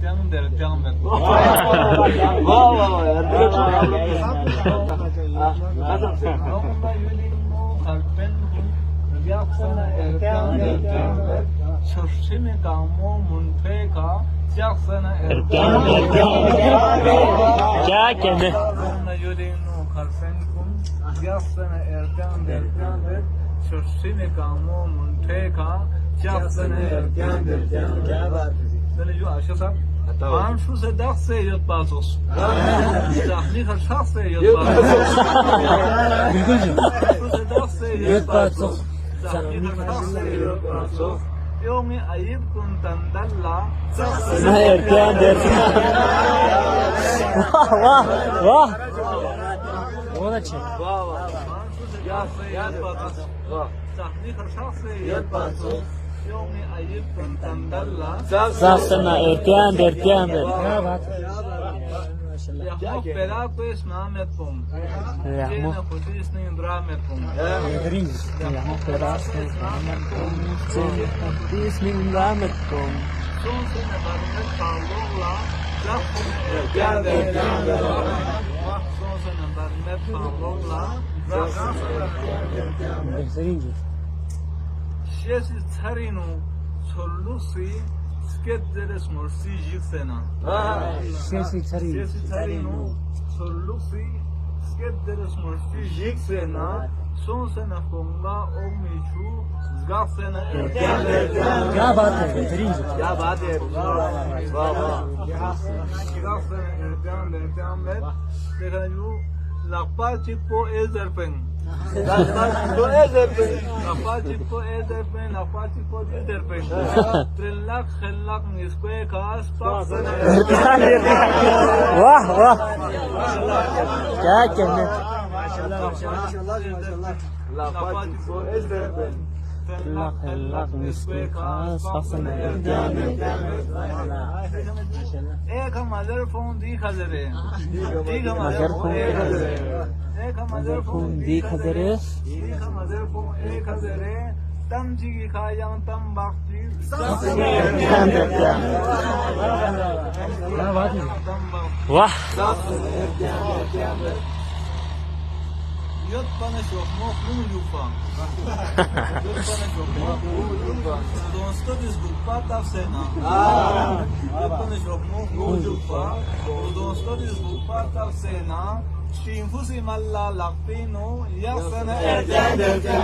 erken derken ver. Onda yürüyün kalpen yaksana erken derken ver. Şaşını kamo munteka yaksana erken क्या कहने onda yürüyün kalpen yaksana erken derken ver. Şaşını kamo munteka yaksana erken derken ver. Böyle yo aşağıda. Tamam şu sedak seyret bazos. Zahni kaçak seyret bazos. Şu sedak seyret bazos. Zahni kaçak seyret bazos. Yomi ayıp kuntandalla. erken derken वाह वाह बहुत अच्छे Şu sedak seyret bazos. Zahni kaçak seyret bazos. Yomi ayıp kuntandalla. साफ करना एहतियाम एहतियाम क्या बात है Yahmo pelako es namet pum. Yahmo Tiene kudis ni dramet pum. बेहतरीन यहाँ पे रास्ते तीस मिनट रामत को Son sene barmet pavlovla. Erken derken ver. Son sene barmet pavlovla. बेहतरीन जी Şesi tarinu solusi skedderes morsi jiksena. कैसी छरी Şesi tarinu solusi skedderes morsi jiksena. Son sene konga omichu zgaksena erken derken. क्या बात है बेहतरीन जी Ya bade. Vav vav. Zgaksena erken derken ver. Dekaju lakpa chipo ezerpen. Lakpa chipo ezerpen. Lakpa chipo ezerpen. Trilak khilak niskwe kas paksena erken. वाह वाह क्या कहने Lakpa chipo ezerpen. अल्लाह अल्लाह निस्बे खास हसन एक हम मदर फोन दिखा दे रहे एक हम मदर फोन एक हम मदर फोन दी खजरे एक हम मदर फोन एक हज़ारे तम जी की खाया तम बाकी क्या बात है तम बाकी वाह Yot bana çok mu yufa. Yot bana çok mu yufa. Donsta biz bu pata sena. Yot bana çok mu yufa. Donsta biz bu pata sena. Şinfusi malla lakpino. Yaksana erken derken.